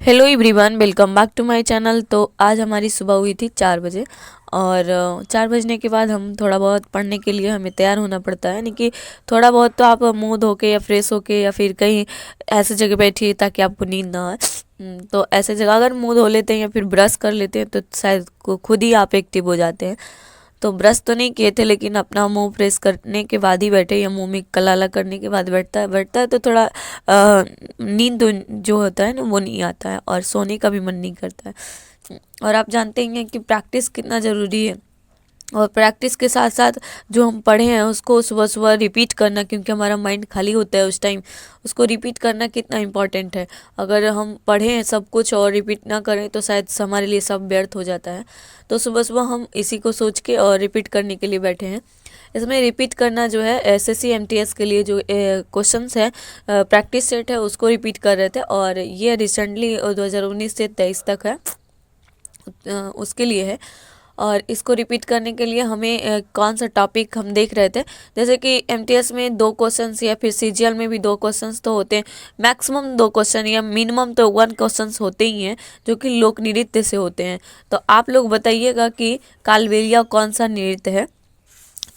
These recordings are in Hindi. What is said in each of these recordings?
Hello everyone, welcome back to my channel. तो आज हमारी सुबह हुई थी 4 बजे और 4 बजने के बाद हम थोड़ा बहुत पढ़ने के लिए हमें तैयार होना पड़ता है। यानी कि थोड़ा बहुत तो आप मुंह धो के या फ्रेश होके या फिर कहीं ऐसी जगह बैठिए ताकि आपको नींद ना आए। तो ऐसे जगह अगर मुंह धो लेते हैं या फिर ब्रश कर लेते हैं तो शायद खुद ही आप एक्टिव हो जाते हैं। तो ब्रश तो नहीं किए थे, लेकिन अपना मुंह फ्रेश करने के बाद ही बैठे या मुंह में कलाला करने के बाद बैठता है तो थोड़ा नींद जो होता है ना वो नहीं आता है और सोने का भी मन नहीं करता है। और आप जानते ही हैं कि प्रैक्टिस कितना ज़रूरी है, और प्रैक्टिस के साथ साथ जो हम पढ़े हैं उसको सुबह सुबह रिपीट करना, क्योंकि हमारा माइंड खाली होता है उस टाइम, उसको रिपीट करना कितना इम्पोर्टेंट है। अगर हम पढ़े हैं सब कुछ और रिपीट ना करें तो शायद हमारे लिए सब व्यर्थ हो जाता है। तो सुबह सुबह हम इसी को सोच के और रिपीट करने के लिए बैठे हैं। इसमें रिपीट करना जो है एसएससी एमटीएस के लिए जो क्वेश्चंस है, प्रैक्टिस सेट है, उसको रिपीट कर रहे थे। और ये रिसेंटली 2019 से 23 तक है, उसके लिए है। और इसको रिपीट करने के लिए हमें कौन सा टॉपिक हम देख रहे थे, जैसे कि एमटीएस में 2 क्वेश्चंस या फिर सीजीएल में भी 2 क्वेश्चंस तो होते हैं, मैक्सिमम 2 क्वेश्चन या मिनिमम तो 1 क्वेश्चंस होते ही हैं जो कि लोक नृत्य से होते हैं। तो आप लोग बताइएगा कि कालबेलिया कौन सा नृत्य है।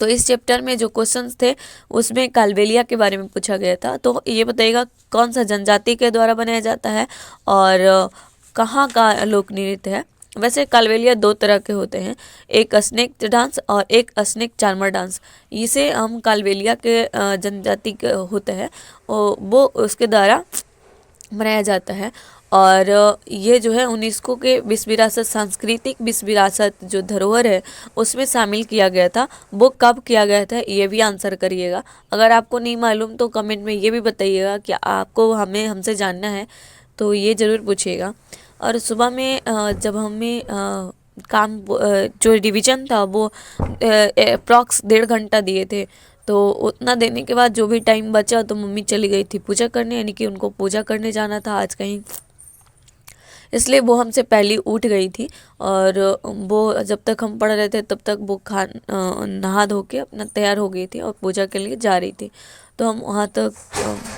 तो इस चैप्टर में जो क्वेश्चंस थे उसमें कालबेलिया के बारे में पूछा गया था। तो ये बताइएगा कौन सा जनजाति के द्वारा बनाया जाता है और कहाँ का लोक नृत्य है। वैसे कालबेलिया 2 तरह के होते हैं, एक स्नेक डांस और एक स्नेक चार्मर डांस। इसे हम कालबेलिया के जनजाति के होते हैं वो उसके द्वारा मनाया जाता है। और ये जो है यूनेस्को के विश्व विरासत, सांस्कृतिक विश्व विरासत जो धरोहर है उसमें शामिल किया गया था। वो कब किया गया था ये भी आंसर करिएगा। अगर आपको नहीं मालूम तो कमेंट में ये भी बताइएगा कि आपको हमसे जानना है, तो ये ज़रूर पूछिएगा। और सुबह में जब हमें काम जो रिवीजन था वो अप्रॉक्स 1.5 घंटा दिए थे, तो उतना देने के बाद जो भी टाइम बचा तो मम्मी चली गई थी पूजा करने, यानी कि उनको पूजा करने जाना था आज कहीं, इसलिए वो हमसे पहले उठ गई थी। और वो जब तक हम पढ़ रहे थे तब तक वो नहा धो के अपना तैयार हो गई थी और पूजा के लिए जा रही थी। तो हम वहाँ तक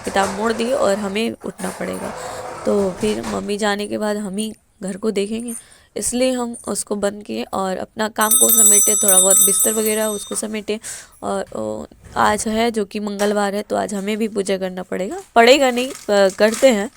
किताब मोड़ दिए और हमें उठना पड़ेगा। तो फिर मम्मी जाने के बाद हम ही घर को देखेंगे, इसलिए हम उसको बंद किए और अपना काम को समेटे, थोड़ा बहुत बिस्तर वगैरह उसको समेटे। और आज है जो कि मंगलवार है, तो आज हमें भी पूजा करना पड़ेगा नहीं, करते हैं।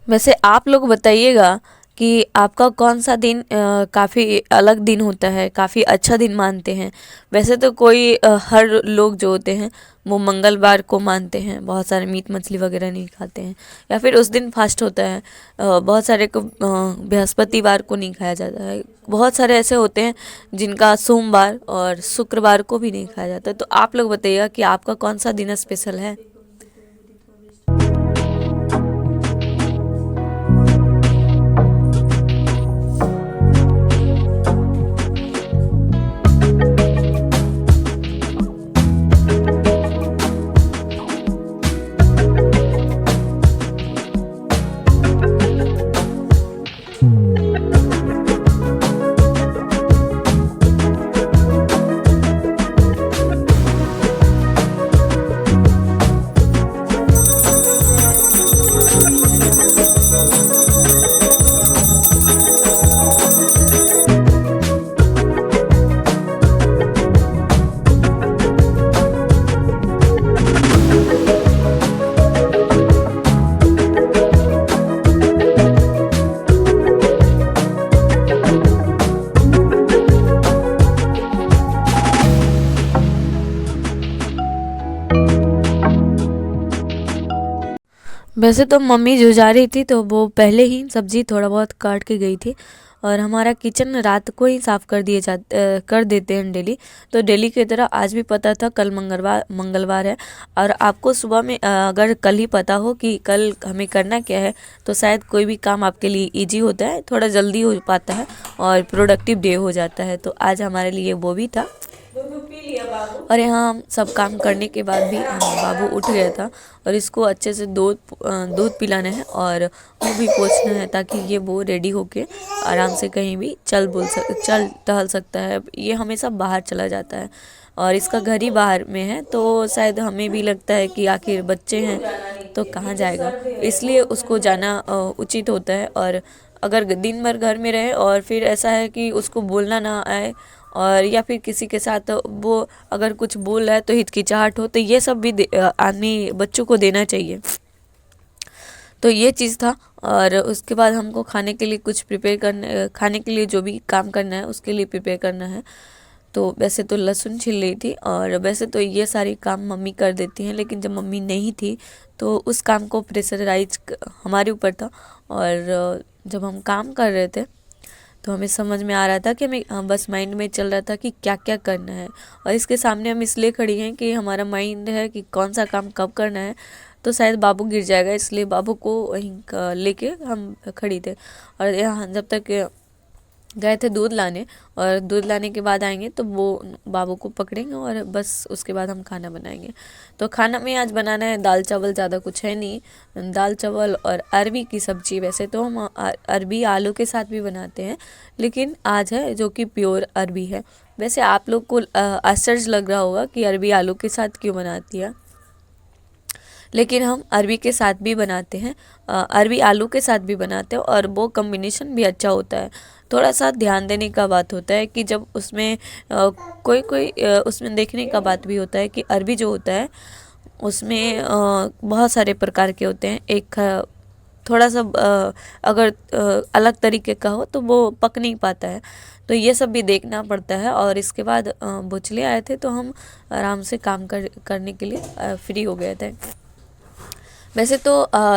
वैसे आप लोग बताइएगा कि आपका कौन सा दिन काफ़ी अलग दिन होता है, काफ़ी अच्छा दिन मानते हैं। वैसे तो कोई हर लोग जो होते हैं वो मंगलवार को मानते हैं, बहुत सारे मीट मछली वगैरह नहीं खाते हैं या फिर उस दिन फास्ट होता है। बहुत सारे को बृहस्पतिवार को नहीं खाया जाता है, बहुत सारे ऐसे होते हैं जिनका सोमवार और शुक्रवार को भी नहीं खाया जाता है। तो आप लोग बताइएगा कि आपका कौन सा दिन स्पेशल है। वैसे तो मम्मी जो जा रही थी तो वो पहले ही सब्जी थोड़ा बहुत काट के गई थी। और हमारा किचन रात को ही साफ़ कर देते हैं डेली। तो डेली की तरह आज भी पता था कल मंगलवार है। और आपको सुबह में अगर कल ही पता हो कि कल हमें करना क्या है तो शायद कोई भी काम आपके लिए इजी होता है, थोड़ा जल्दी हो पाता है और प्रोडक्टिव डे हो जाता है। तो आज हमारे लिए वो भी था। और यहाँ हम सब काम करने के बाद भी बाबू उठ गया था और इसको अच्छे से दूध पिलाना है और मुँह भी पोंछना है, ताकि ये वो रेडी होके आराम से कहीं भी चल टहल सकता है। ये हमेशा बाहर चला जाता है और इसका घर ही बाहर में है, तो शायद हमें भी लगता है कि आखिर बच्चे हैं तो कहाँ जाएगा, इसलिए उसको जाना उचित होता है। और अगर दिन भर घर में रहे और फिर ऐसा है कि उसको बोलना ना आए, और या फिर किसी के साथ वो अगर कुछ बोल रहा है तो हिचकिचाहट हो, तो ये सब भी आदमी बच्चों को देना चाहिए। तो ये चीज़ था। और उसके बाद हमको खाने के लिए कुछ प्रिपेयर करने, खाने के लिए जो भी काम करना है उसके लिए प्रिपेयर करना है। तो वैसे तो लहसुन छिल रही थी, और वैसे तो ये सारी काम मम्मी कर देती हैं, लेकिन जब मम्मी नहीं थी तो उस काम को प्रेशराइज हमारे ऊपर था। और जब हम काम कर रहे थे तो हमें समझ में आ रहा था कि हमें बस माइंड में चल रहा था कि क्या क्या करना है। और इसके सामने हम इसलिए खड़ी हैं कि हमारा माइंड है कि कौन सा काम कब करना है, तो शायद बाबू गिर जाएगा, इसलिए बाबू को वहीं लेके हम खड़ी थे। और यहाँ जब तक गए थे दूध लाने, और दूध लाने के बाद आएंगे तो वो बाबू को पकड़ेंगे और बस उसके बाद हम खाना बनाएंगे। तो खाना में आज बनाना है दाल चावल, ज़्यादा कुछ है नहीं, दाल चावल और अरबी की सब्ज़ी। वैसे तो हम अरबी आलू के साथ भी बनाते हैं, लेकिन आज है जो कि प्योर अरबी है। वैसे आप लोग को आश्चर्य लग रहा होगा कि अरबी आलू के साथ क्यों बनाती है, लेकिन हम अरबी के साथ भी बनाते हैं, अरबी आलू के साथ भी बनाते हैं, और वो कॉम्बिनेशन भी अच्छा होता है। थोड़ा सा ध्यान देने का बात होता है कि जब उसमें कोई कोई उसमें देखने का बात भी होता है कि अरबी जो होता है उसमें बहुत सारे प्रकार के होते हैं। एक थोड़ा सा अगर अलग तरीके का हो तो वो पक नहीं पाता है, तो ये सब भी देखना पड़ता है। और इसके बाद बुचले आए थे तो हम आराम से काम करने के लिए फ्री हो गए थे। वैसे तो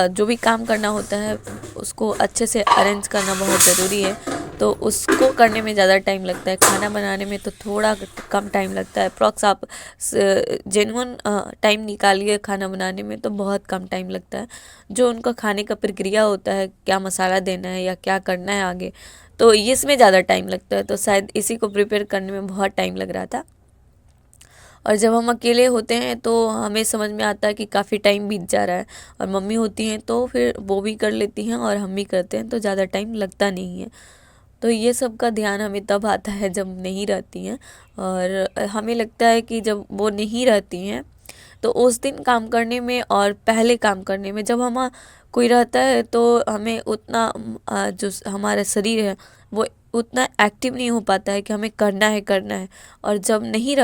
जो भी काम करना होता है उसको अच्छे से अरेंज करना बहुत ज़रूरी है, तो उसको करने में ज़्यादा टाइम लगता है। खाना बनाने में तो थोड़ा कम टाइम लगता है। अप्रॉक्स आप जेन्युइन टाइम निकालिए खाना बनाने में तो बहुत कम टाइम लगता है। जो उनका खाने का प्रक्रिया होता है, क्या मसाला देना है या क्या करना है आगे, तो इसमें ज़्यादा टाइम लगता है। तो शायद इसी को प्रिपेयर करने में बहुत टाइम लग रहा था। और जब हम अकेले होते हैं तो हमें समझ में आता है कि काफ़ी टाइम बीत जा रहा है, और मम्मी होती हैं तो फिर वो भी कर लेती हैं और हम भी करते हैं, तो ज़्यादा टाइम लगता नहीं है। तो ये सब का ध्यान हमें तब आता है जब नहीं रहती हैं। और हमें लगता है कि जब वो नहीं रहती हैं तो उस दिन काम करने में और पहले काम करने में, जब हम कोई रहता है तो हमें उतना जो हमारा शरीर है वो उतना एक्टिव नहीं हो पाता है कि हमें करना है। और जब नहीं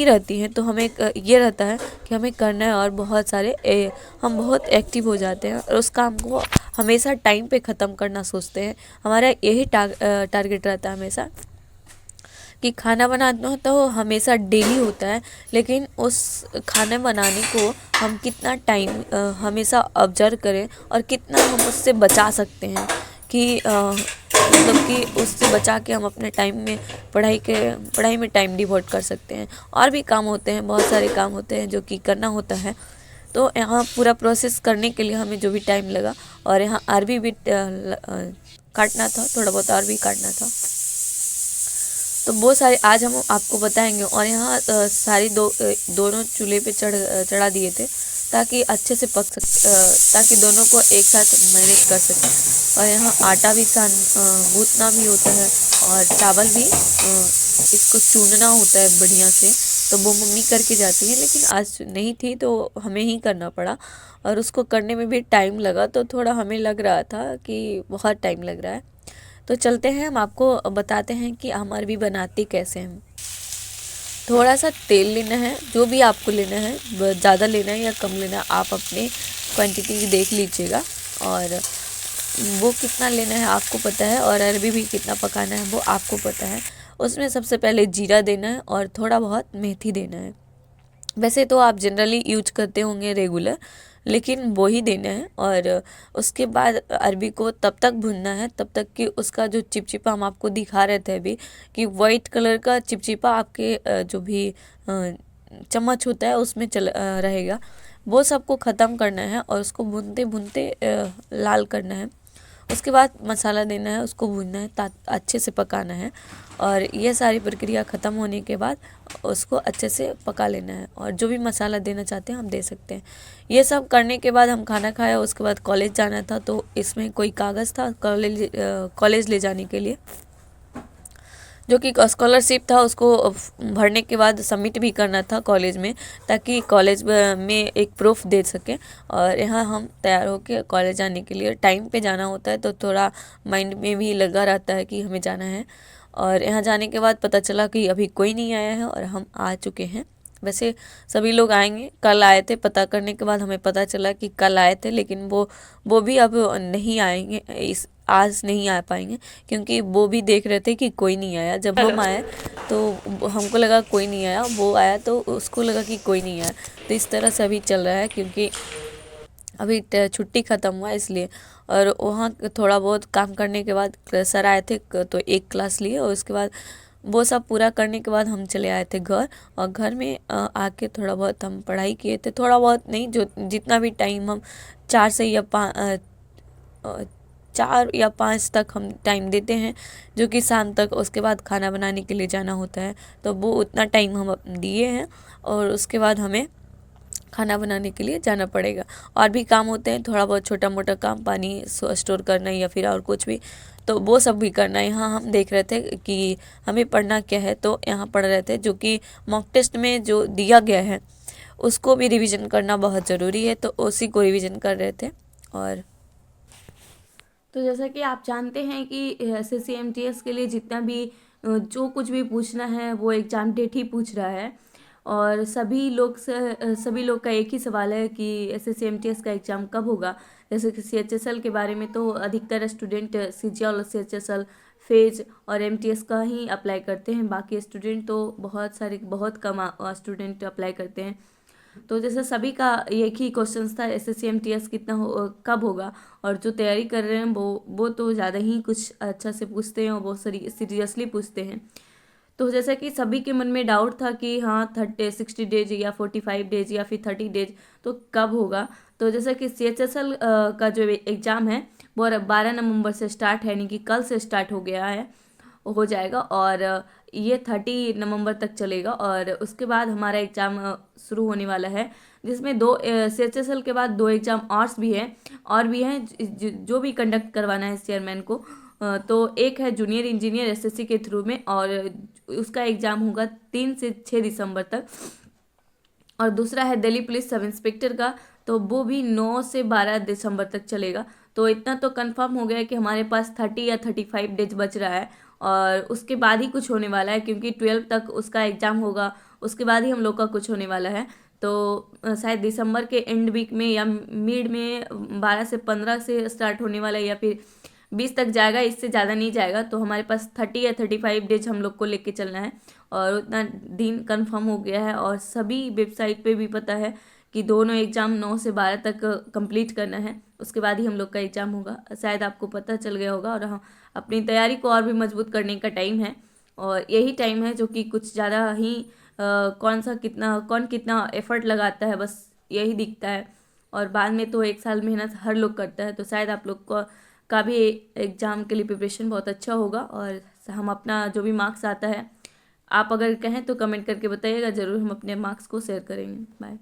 रहती हैं तो हमें ये रहता है कि हमें करना है, और बहुत सारे हम बहुत एक्टिव हो जाते हैं और उस काम को हमेशा टाइम पे ख़त्म करना सोचते हैं। हमारा यही टारगेट रहता है हमेशा कि खाना बनाना तो हमेशा डेली होता है, लेकिन उस खाना बनाने को हम कितना टाइम हमेशा ऑब्जर्व करें और कितना हम उससे बचा सकते हैं कि मतलब कि उससे बचा के हम अपने टाइम में पढ़ाई में टाइम डिवोट कर सकते हैं। और भी काम होते हैं, बहुत सारे काम होते हैं जो कि करना होता है। तो यहाँ पूरा प्रोसेस करने के लिए हमें जो भी टाइम लगा, और यहाँ अरबी भी काटना था, थोड़ा बहुत और भी काटना था, तो वो सारे आज हम आपको बताएंगे। और यहाँ सारी दोनों चूल्हे पे चढ़ा दिए थे ताकि अच्छे से पक ताकि दोनों को एक साथ मैरिनेट कर सकें। और यहाँ आटा भी गूँथना भी होता है, और चावल भी इसको चूनना होता है बढ़िया से, तो वो मम्मी करके जाती है, लेकिन आज नहीं थी तो हमें ही करना पड़ा। और उसको करने में भी टाइम लगा, तो थोड़ा हमें लग रहा था कि बहुत टाइम लग रहा है। तो चलते हैं, हम आपको बताते हैं कि हम अरबी बनाते कैसे हैं। थोड़ा सा तेल लेना है, जो भी आपको लेना है, ज़्यादा लेना है या कम लेना है, आप अपने क्वांटिटी देख लीजिएगा, और वो कितना लेना है आपको पता है, और अरबी भी कितना पकाना है वो आपको पता है। उसमें सबसे पहले जीरा देना है और थोड़ा बहुत मेथी देना है। वैसे तो आप जनरली यूज करते होंगे रेगुलर, लेकिन वो ही देना है। और उसके बाद अरबी को तब तक भूनना है तब तक कि उसका जो चिपचिपा हम आपको दिखा रहे थे अभी, कि वाइट कलर का चिपचिपा आपके जो भी चम्मच होता है उसमें रहेगा, वो सबको ख़त्म करना है और उसको भूनते भूनते लाल करना है। उसके बाद मसाला देना है, उसको भूनना है, अच्छे से पकाना है। और ये सारी प्रक्रिया ख़त्म होने के बाद उसको अच्छे से पका लेना है, और जो भी मसाला देना चाहते हैं हम दे सकते हैं। ये सब करने के बाद हम खाना खाया। उसके बाद कॉलेज जाना था, तो इसमें कोई कागज़ था कॉलेज ले जाने के लिए, जो कि स्कॉलरशिप था उसको भरने के बाद सबमिट भी करना था कॉलेज में, ताकि कॉलेज में एक प्रूफ दे सके। और यहाँ हम तैयार होकर कॉलेज जाने के लिए, टाइम पे जाना होता है तो थोड़ा माइंड में भी लगा रहता है कि हमें जाना है। और यहाँ जाने के बाद पता चला कि अभी कोई नहीं आया है और हम आ चुके हैं। वैसे सभी लोग आएंगे, कल आए थे, पता करने के बाद हमें पता चला कि कल आए थे, लेकिन वो भी अब नहीं आएंगे, इस आज नहीं आ पाएंगे, क्योंकि वो भी देख रहे थे कि कोई नहीं आया। जब हम आए तो हमको लगा कोई नहीं आया, वो आया तो उसको लगा कि कोई नहीं आया। तो इस तरह से अभी चल रहा है, क्योंकि अभी छुट्टी ख़त्म हुआ इसलिए। और वहाँ थोड़ा बहुत काम करने के बाद सर आए थे तो एक क्लास लिए, और उसके बाद वो सब पूरा करने के बाद हम चले आए थे घर। और घर में आके थोड़ा बहुत हम पढ़ाई किए थे, थोड़ा बहुत नहीं, जो जितना भी टाइम हम 4 या 5 तक हम टाइम देते हैं, जो कि शाम तक। उसके बाद खाना बनाने के लिए जाना होता है, तो वो उतना टाइम हम दिए हैं, और उसके बाद हमें खाना बनाने के लिए जाना पड़ेगा। और भी काम होते हैं, थोड़ा बहुत छोटा मोटा काम, पानी स्टोर करना या फिर और कुछ भी, तो वो सब भी करना है। यहाँ हम देख रहे थे कि हमें पढ़ना क्या है, तो यहाँ पढ़ रहे थे, जो कि मॉक टेस्ट में जो दिया गया है उसको भी रिवीजन करना बहुत ज़रूरी है, तो उसी को रिवीजन कर रहे थे। और तो जैसा कि आप जानते हैं कि एसएससी एमटीएस के लिए जितना भी जो कुछ भी पूछना है वो एग्ज़ाम डेट ही पूछ रहा है। और सभी लोग का एक ही सवाल है कि एसएससी एमटीएस का एग्ज़ाम कब होगा। जैसे कि सीएचएसएल के बारे में तो अधिकतर स्टूडेंट सीजीएल, सीएचएसएल, फेज और एमटीएस का ही अप्लाई करते हैं। बाकी स्टूडेंट तो बहुत कम स्टूडेंट अप्लाई करते हैं। तो जैसे सभी का एक ही क्वेश्चन था, एसएससी एमटीएस कब होगा। और जो तैयारी कर रहे हैं वो तो ज़्यादा ही कुछ अच्छा से पूछते हैं और बहुत सीरियसली पूछते हैं। तो जैसा कि सभी के मन में डाउट था कि हाँ 60 डेज या 45 डेज या फिर 30 डेज तो कब होगा। तो जैसा कि सीएचएसएल का जो एग्ज़ाम है वो 12 नवंबर से स्टार्ट है, यानी कि कल से स्टार्ट हो जाएगा। और ये 30 नवंबर तक चलेगा। और उसके बाद हमारा एग्ज़ाम शुरू होने वाला है, जिसमें दो सीएचएसएल के बाद 2 एग्ज़ाम और भी हैं जो भी कंडक्ट करवाना है चेयरमैन को। तो एक है जूनियर इंजीनियर एसएससी के थ्रू में, और उसका एग्ज़ाम होगा 3 से 6 दिसंबर तक। और दूसरा है दिल्ली पुलिस सब इंस्पेक्टर का, तो वो भी 9 से 12 दिसंबर तक चलेगा। तो इतना तो कंफर्म हो गया है कि हमारे पास 30 या 35 डेज बच रहा है। और उसके बाद ही कुछ होने वाला है, क्योंकि 12 तक उसका एग्ज़ाम होगा, उसके बाद ही हम लोग का कुछ होने वाला है। तो शायद दिसंबर के एंड वीक में या मिड में 12 से 15 से स्टार्ट होने वाला है, या फिर 20 तक जाएगा, इससे ज़्यादा नहीं जाएगा। तो हमारे पास 30 या 35 डेज हम लोग को लेके चलना है, और उतना दिन कंफर्म हो गया है। और सभी वेबसाइट पे भी पता है कि दोनों एग्ज़ाम 9 से 12 तक कंप्लीट करना है, उसके बाद ही हम लोग का एग्ज़ाम होगा। शायद आपको पता चल गया होगा। और हाँ, अपनी तैयारी को और भी मजबूत करने का टाइम है, और यही टाइम है जो कि कुछ ज़्यादा ही कौन कितना एफर्ट लगाता है, बस यही दिखता है। और बाद में तो 1 साल मेहनत हर लोग करता है। तो शायद आप लोग को का भी एग्ज़ाम के लिए प्रिपरेशन बहुत अच्छा होगा। और हम अपना जो भी मार्क्स आता है, आप अगर कहें तो कमेंट करके बताइएगा, ज़रूर हम अपने मार्क्स को शेयर करेंगे। बाय।